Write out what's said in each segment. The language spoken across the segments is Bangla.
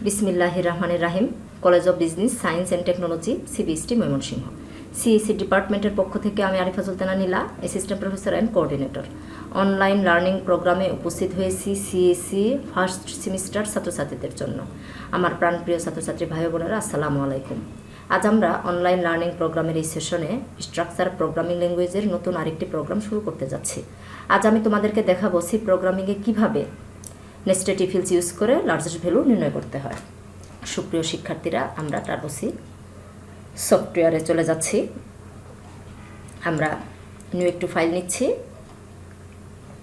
বিসমিল্লাহির রহমানির রাহিম। College of business science and technology, CBST, Mymensingh. CSC ডিপার্টমেন্টের পক্ষ থেকে আমি Arifa Sultana Nila, assistant professor and coordinator. Online learning প্রোগ্রামে উপস্থিত হয়েছি সিএসসি ফার্স্ট সেমিস্টার ছাত্রছাত্রীদের জন্য। আমার প্রাণপ্রিয় ছাত্রছাত্রী ভাই বোনেরা, আসসালামু আলাইকুম। আজ আমরা অনলাইন লার্নিং প্রোগ্রামের এই সেশনে স্ট্রাকচার প্রোগ্রামিং ল্যাঙ্গুয়েজের নতুন আরেকটি প্রোগ্রাম শুরু করতে যাচ্ছি। আজ আমি তোমাদেরকে দেখাবো সি প্রোগ্রামিংয়ে কীভাবে নেস্টেড ইফিলস ইউজ করে লার্জেস্ট ভ্যালু নির্ণয় করতে হয়। সুপ্রিয় শিক্ষার্থীরা, আমরা টার্বোসি সফটওয়্যারে চলে যাচ্ছি। আমরা নিউ একটু ফাইল নিচ্ছি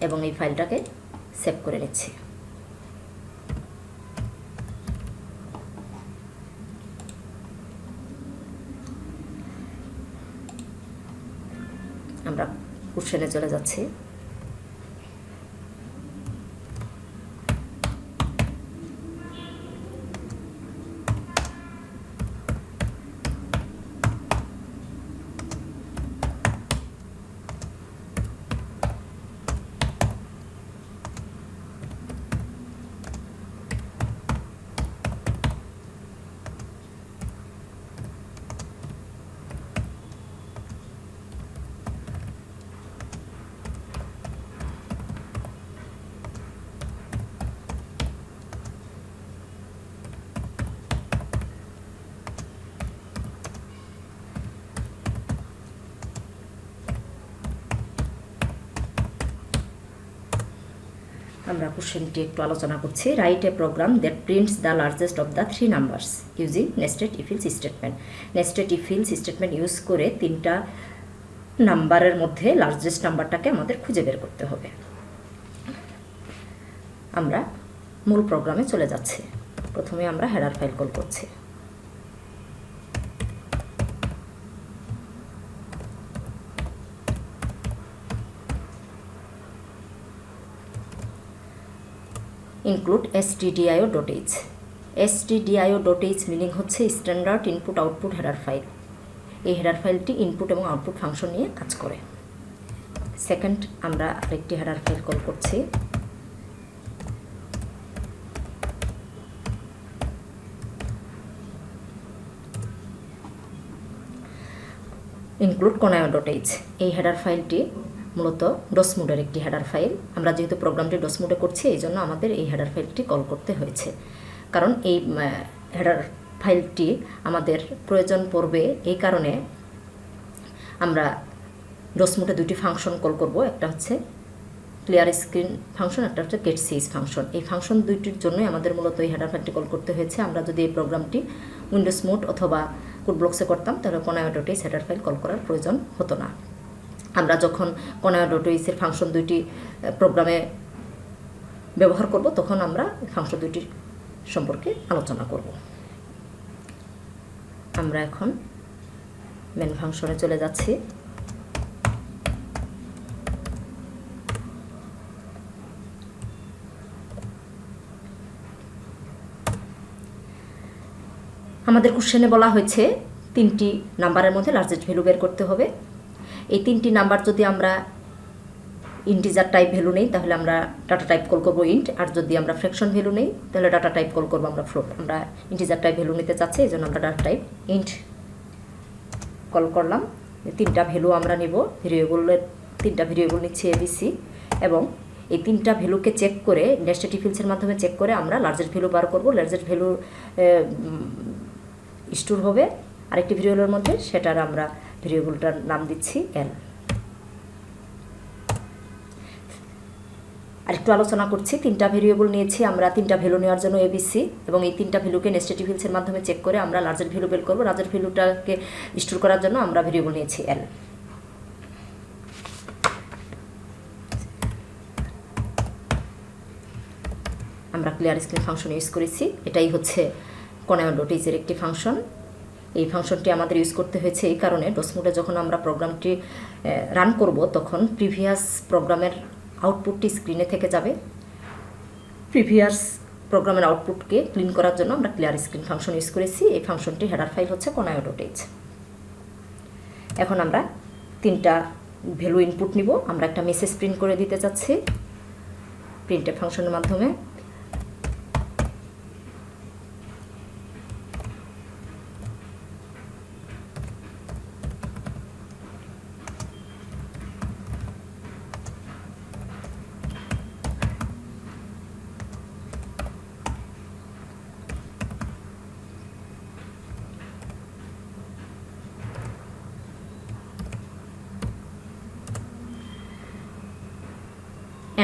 এবং এই ফাইলটাকে সেভ করে নিচ্ছি। আমরা কোশ্চেনে চলে যাচ্ছি। আমরা কোশ্চেনটি একটু আলোচনা করছি। Write a program that prints the largest of the 3 numbers using nested if else statement. Nested if else statement use করে 3টা নাম্বারের মধ্যে লার্জেস্ট নাম্বারটাকে আমাদের খুঁজে বের করতে হবে। আমরা মূল প্রোগ্রামে চলে যাচ্ছি। প্রথমে আমরা হেডার ফাইল কল করছি। Include stdio.h। stdio.h মিনিং হচ্ছে standard input output header file. এই হেডার ফাইলটি ইনপুট এবং আউটপুট ফাংশন নিয়ে কাজ করে। সেকেন্ড, আমরা আরেকটি হেডার ফাইল কল করছি। Include conio.h। এই হেডার ফাইলটি মূলত ডস মোডের একটি হেডার ফাইল। আমরা যেহেতু প্রোগ্রামটি ডস মোডে করছি, এই জন্য আমাদের এই হেডার ফাইলটি কল করতে হয়েছে, কারণ এই হেডার ফাইলটি আমাদের প্রয়োজন পড়বে। এই কারণে আমরা ডস মোডে দুটি ফাংশন কল করব। একটা হচ্ছে ক্লিয়ার স্ক্রিন ফাংশন, একটা হচ্ছে গেট সিএস ফাংশন। এই ফাংশন দুইটির জন্যই আমাদের মূলত এই হেডার ফাইলটি কল করতে হয়েছে। আমরা যদি এই প্রোগ্রামটি উইন্ডোজ মোড অথবা কোড ব্লকসে করতাম, তাহলে conio.h হেডার ফাইল কল করার প্রয়োজন হতো না। আমরা যখন conio.h এর ফাংশন দুইটি প্রোগ্রামে ব্যবহার করব, তখন আমরা ফাংশন দুইটির সম্পর্কে আলোচনা করব। আমরা এখন মেন ফাংশনে চলে যাচ্ছি। আমাদের কোশ্চেনে বলা হয়েছে 3টি নাম্বারের মধ্যে লার্জেস্ট ভ্যালু বের করতে হবে। এই 3টি নাম্বার যদি আমরা ইন্টিজার টাইপ ভ্যালু নেই, তাহলে আমরা ডাটা টাইপ কল করবো ইন্ট। আর যদি আমরা ফ্র্যাকশন ভ্যালু নেই, তাহলে ডাটা টাইপ কল করবো আমরা ফ্লোট। আমরা ইন্টিজার টাইপ ভ্যালু নিতে চাচ্ছি, এই জন্য আমরা ডাটা টাইপ ইন্ট কল করলাম। 3টা ভ্যালু আমরা নিব। ভেরিয়েবলের 3টা ভেরিয়েবল নিচ্ছি ABC, এবং এই 3টা ভ্যালুকে চেক করে নেস্টেড ইফিলসের মাধ্যমে চেক করে আমরা লার্জেস্ট ভ্যালু বার করব। লার্জেস্ট ভ্যালু স্টোর হবে আরেকটি ভেরিয়েবলের মধ্যে, সেটার আমরা ভেরিয়েবলটার নাম দিচ্ছি L। আরেকটু আলোচনা করছি। 3টা ভেরিয়েবল নিয়েছি আমরা 3টা ভ্যালু নেওয়ার জন্য ABC, এবং এই 3টা ভ্যালুকে নেস্টেড ইফিলসের মাধ্যমে চেক করে আমরা লার্জেস্ট ভ্যালু বের করব। লার্জেস্ট ভ্যালুটাকে স্টোর করার জন্য আমরা ভেরিয়েবল নিয়েছি L। আমরা ক্লিয়ার স্ক্রিন ফাংশন ইউজ করেছি। এটাই হচ্ছে conio.h এর একটি ফাংশন। এই ফাংশনটি আমাদের ইউজ করতে হয়েছে এই কারণে, ডস মোডে যখন আমরা প্রোগ্রামটি রান করব, তখন প্রিভিয়াস প্রোগ্রামের আউটপুটটি স্ক্রিনে থেকে যাবে। প্রিভিয়াস প্রোগ্রামের আউটপুটকে ক্লিন করার জন্য আমরা ক্লিয়ার স্ক্রিন ফাংশন ইউজ করেছি। এই ফাংশনটি হেডার ফাইল হচ্ছে conio.h। এখন আমরা 3টা ভ্যালু ইনপুট নিব। আমরা একটা মেসেজ প্রিন্ট করে দিতে যাচ্ছি প্রিন্টএফ ফাংশনের মাধ্যমে।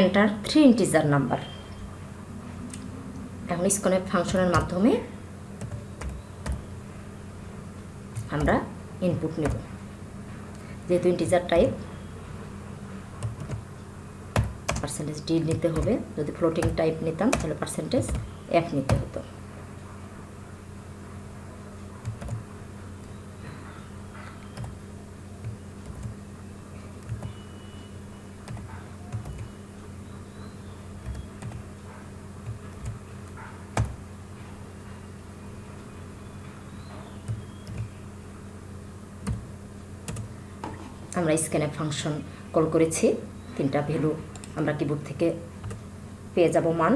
Enter 3 integer number. এখন স্ক্যানএফ ফাংশনের মাধ্যমে আমরা ইনপুট নেব। যেহেতু ইন্টিজার টাইপ %d নিতে হবে, যদি ফ্লোটিং টাইপ নিতাম তাহলে %f নিতে হতো। আমরা স্ক্যানএফ ফাংশন কল করেছি, 3টা ভ্যালু আমরা কিবোর্ড থেকে পেয়ে যাব মান।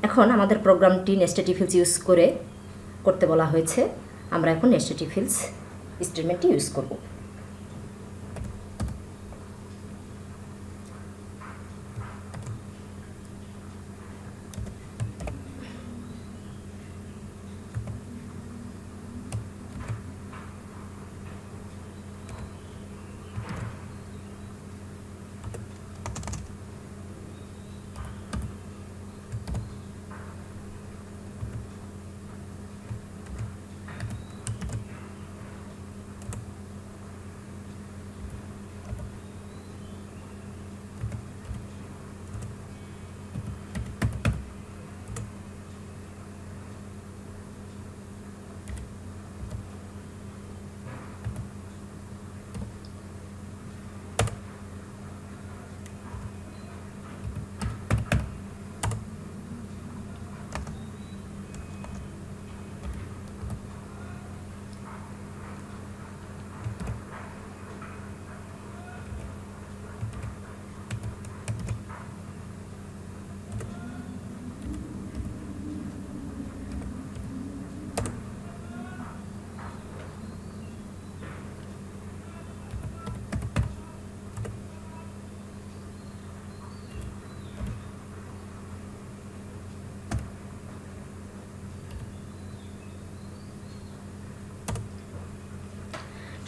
এখন আমাদের প্রোগ্রামটি নেস্টেড ইফ এলস ইউজ করে করতে বলা হয়েছে। আমরা এখন নেস্টেড ইফ এলস স্টেটমেন্টটি ইউজ করব।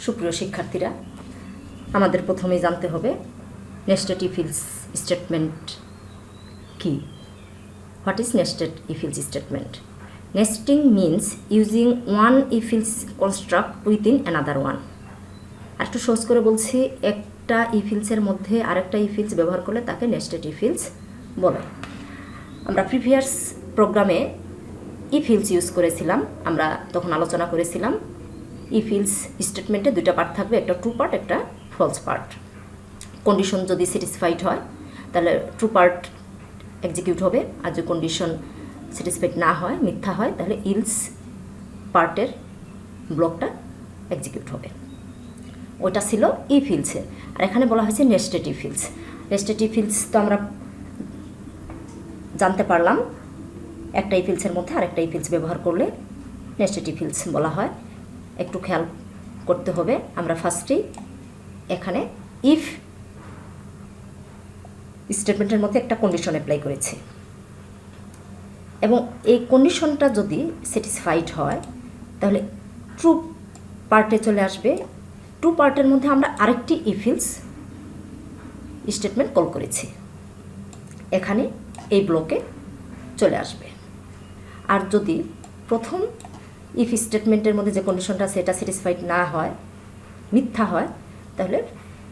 সুপ্রিয় শিক্ষার্থীরা, আমাদের প্রথমেই জানতে হবে নেস্টেড ইফ এলস স্টেটমেন্ট কি। What is nested if else statement? Nesting means using one if else construct within another one. আর একটু সহজ করে বলছি, একটা ইফ এলসের মধ্যে আরেকটা ইফ এলস ব্যবহার করলে তাকে নেস্টেড ইফ এলস বলে। আমরা প্রিভিয়াস প্রোগ্রামে ইফ এলস ইউজ করেছিলাম। আমরা তখন আলোচনা করেছিলাম ইফ এলস স্টেটমেন্টে 2টা পার্ট থাকবে, একটা ট্রু পার্ট, একটা ফলস পার্ট। কন্ডিশন যদি স্যাটিসফাইড হয় তাহলে ট্রু পার্ট এক্সিকিউট হবে, আর যদি কন্ডিশন স্যাটিসফাইড না হয়, মিথ্যা হয়, তাহলে ইলস পার্টের ব্লকটা এক্সিকিউট হবে। ওটা ছিল ইফ এলসে। আর এখানে বলা হয়েছে nested if else. Nested if else তো আমরা জানতে পারলাম, একটা ইফ এলসের মধ্যে আরেকটা ইফ এলস ব্যবহার করলে নেস্টেড ইফ এলস বলা হয়। একটু খেয়াল করতে হবে, আমরা ফার্স্টেই এখানে ইফ স্টেটমেন্টের মধ্যে একটা কন্ডিশন অ্যাপ্লাই করেছি, এবং এই কন্ডিশনটা যদি স্যাটিসফাইড হয় তাহলে ট্রু পার্টে চলে আসবে। ট্রু পার্টের মধ্যে আমরা আরেকটি ইফ এলস স্টেটমেন্ট কল করেছি, এখানে এই ব্লকে চলে আসবে। আর যদি প্রথম ইফ স্টেটমেন্টের মধ্যে যে কন্ডিশনটা সেটা স্যাটিসফাইড না হয়, মিথ্যা হয়, তাহলে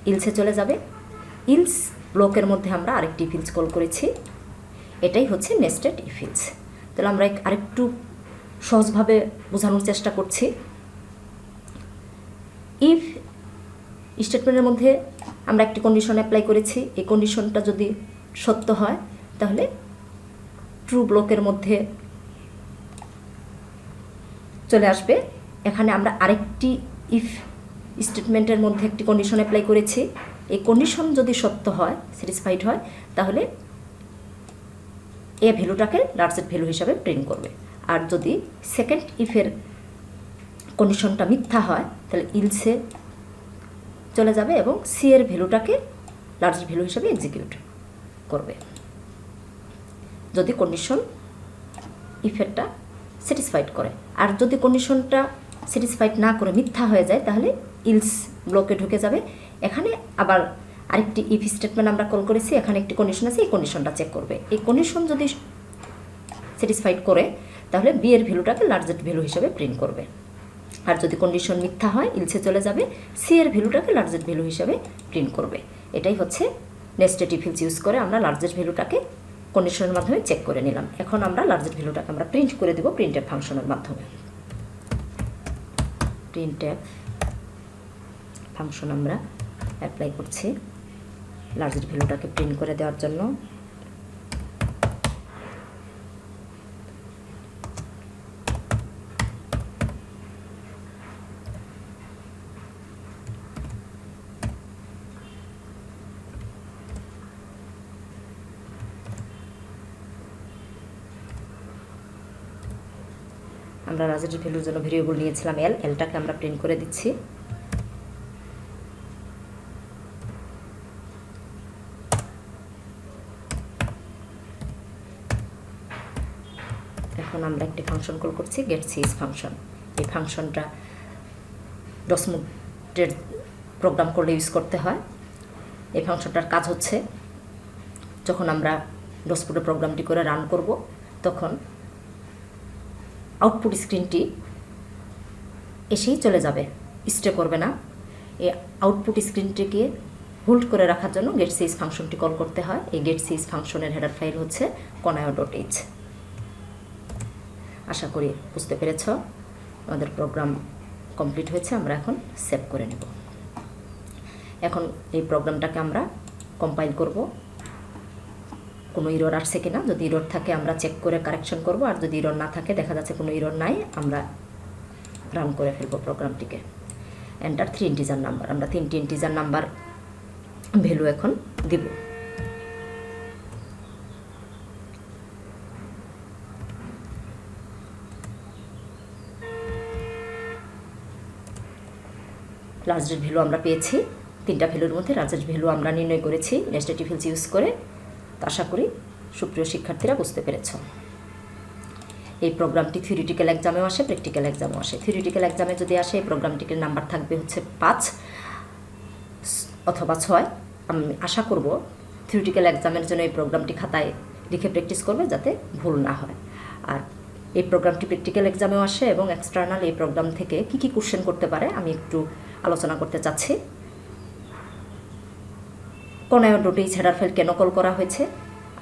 ইলসে চলে যাবে। ইলস ব্লকের মধ্যে আমরা আরেকটি ইফ এলস কল করেছি, এটাই হচ্ছে নেস্টেড ইফ এলস। তাহলে আমরা আরেকটু সহজভাবে বোঝানোর চেষ্টা করছি। ইফ স্টেটমেন্টের মধ্যে আমরা একটি কন্ডিশন অ্যাপ্লাই করেছি, এই কন্ডিশনটা যদি সত্য হয় তাহলে ট্রু ব্লকের মধ্যে চলে আসবে। এখানে আমরা আরেকটি ইফ স্টেটমেন্টের মধ্যে একটি কন্ডিশন অ্যাপ্লাই করেছি, এই কন্ডিশন যদি সত্য হয়, স্যাটিসফাইড হয়, তাহলে এ ভ্যালুটাকে লার্জেস্ট ভ্যালু হিসাবে প্রিন্ট করবে। আর যদি সেকেন্ড ইফের কন্ডিশনটা মিথ্যা হয় তাহলে ইলসে চলে যাবে এবং সি এর ভ্যালুটাকে লার্জেস্ট ভ্যালু হিসাবে এক্সিকিউট করবে। যদি কন্ডিশন ইফেরটা স্যাটিসফাইড করে, আর যদি কন্ডিশনটা স্যাটিসফাইড না করে মিথ্যা হয়ে যায় তাহলে ইলস ব্লকে ঢুকে যাবে। এখানে আবার আরেকটি ইফ স্টেটমেন্ট আমরা কল করেছি, এখানে একটি কন্ডিশন আছে, এই কন্ডিশনটা চেক করবে। এই কন্ডিশন যদি স্যাটিসফাইড করে তাহলে বি এর ভ্যালুটাকে লার্জেস্ট ভ্যালু হিসেবে প্রিন্ট করবে। আর যদি কন্ডিশন মিথ্যা হয়, ইলসে চলে যাবে, সি এর ভ্যালুটাকে লার্জেস্ট ভ্যালু হিসেবে প্রিন্ট করবে। এটাই হচ্ছে নেস্টেড ইফ এলস ইউজ করে আমরা লার্জেস্ট ভ্যালুটাকে কন্ডিশনের মাধ্যমে চেক করে নিলাম। এখন আমরা লার্জেস্ট ভ্যালুটাকে আমরা প্রিন্ট করে দেব প্রিন্টএফ ফাংশনের মাধ্যমে। প্রিন্টএফ ফাংশন আমরা অ্যাপ্লাই করছি লার্জেস্ট ভ্যালুটাকে প্রিন্ট করে দেওয়ার জন্য। আমরা লার্জেস্ট ভ্যালুর জন্য ভেরিয়েবল নিয়েছিলাম এল, এলটাকে আমরা প্রিন্ট করে দিচ্ছি। এখন আমরা একটি ফাংশন কল করছি গেট সিজ ফাংশন। এই ফাংশনটা ডসমোডের প্রোগ্রাম করলে ইউজ করতে হয়। এই ফাংশনটার কাজ হচ্ছে যখন আমরা ডসমোডের প্রোগ্রামটি করে রান করব তখন আউটপুট স্ক্রিনটি এসেই চলে যাবে, স্টে করবে না। এই আউটপুট স্ক্রিনটিকে হোল্ড করে রাখার জন্য গেট সিজ ফাংশনটি কল করতে হয়। এই গেট সিজ ফাংশনের হেডার ফাইল হচ্ছে conayo.h। আশা করি বুঝতে পেরেছ। আমাদের প্রোগ্রাম কমপ্লিট হয়েছে, আমরা এখন সেভ করে নেব। এখন এই প্রোগ্রামটাকে আমরা কম্পাইল করব, কোনো ইরর আসছে কিনা। যদি ইরর থাকে আমরা চেক করে কারেকশন করব, আর যদি ইরর না থাকে, দেখা যাচ্ছে কোনো ইরর নাই, আমরা রান করে ফেলব প্রোগ্রামটিকে। এন্টার 3 ইন্টিজার নাম্বার, আমরা 3টি ইন্টিজার নাম্বার ভ্যালু এখন দিব। লার্জেস্ট ভ্যালু আমরা পেয়েছি। 3টা ভ্যালুর মধ্যে লার্জেস্ট ভ্যালু আমরা নির্ণয় করেছি নেস্টেড ইফ এলস ইউজ করে। তো আশা করি সুপ্রিয় শিক্ষার্থীরা বুঝতে পেরেছ। এই প্রোগ্রামটি থিওরিটিক্যাল এক্সামেও আসে, প্র্যাকটিক্যাল এক্সামেও আসে। থিওরিটিক্যাল এক্সামে যদি আসে এই প্রোগ্রামটির নাম্বার থাকবে হচ্ছে 5 অথবা 6। আমি আশা করব থিওরিটিক্যাল এক্সামের জন্য এই প্রোগ্রামটি খাতায় লিখে প্র্যাকটিস করবে যাতে ভুল না হয়। আর এই প্রোগ্রামটি প্র্যাকটিক্যাল এক্সামেও আসে এবং এক্সটার্নাল এই প্রোগ্রাম থেকে কী কী কোশ্চেন করতে পারে আমি একটু আলোচনা করতে চাচ্ছি। conayo.h হেডার ফাইল কেন কল করা হয়েছে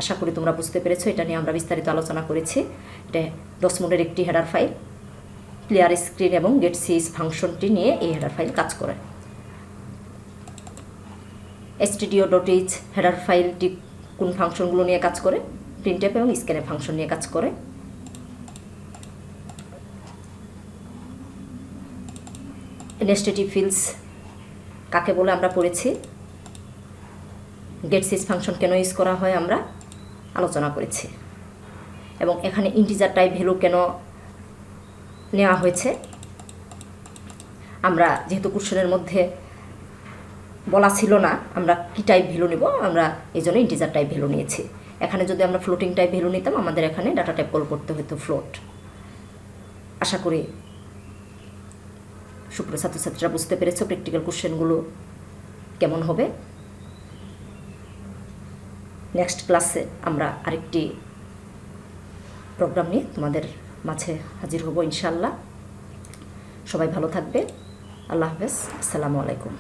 আশা করি তোমরা বুঝতে পেরেছো। এটা নিয়ে আমরা বিস্তারিত আলোচনা করেছি। এটা ডসমোডের একটি হেডার ফাইল, ক্লিয়ার স্ক্রিন এবং গেট সিজ ফাংশনটি নিয়ে এই হেডার ফাইল কাজ করে। stdio.h হেডার ফাইলটি কোন ফাংশনগুলো নিয়ে কাজ করে? প্রিন্টএফ এবং স্ক্যানএফ ফাংশন নিয়ে কাজ করে। নেস্টেড ইফ এলস কাকে বলে আমরা পড়েছি। গেট সিজ ফাংশন কেন ইউজ করা হয় আমরা আলোচনা করেছি। এবং এখানে ইন্টিজার টাইপ ভ্যালু কেন নেওয়া হয়েছে, আমরা যেহেতু কোশ্চেনের মধ্যে বলা ছিল না আমরা কি টাইপ ভ্যালু নিব, আমরা এই জন্য ইন্টিজার টাইপ ভ্যালু নিয়েছি। এখানে যদি আমরা ফ্লোটিং টাইপ ভ্যালু নিতাম আমাদের এখানে ডাটা টাইপ কল করতে হতো ফ্লোট। আশা করি সুপ্রিয় ছাত্রছাত্রীরা বুঝতে পেরেছ প্র্যাকটিক্যাল কোশ্চেনগুলো কেমন হবে। নেক্সট ক্লাসে আমরা আরেকটি প্রোগ্রাম নিয়ে তোমাদের মাঝে হাজির হব ইনশাআল্লাহ। সবাই ভালো থাকবে। আল্লাহ হাফেজ। আসসালামু আলাইকুম।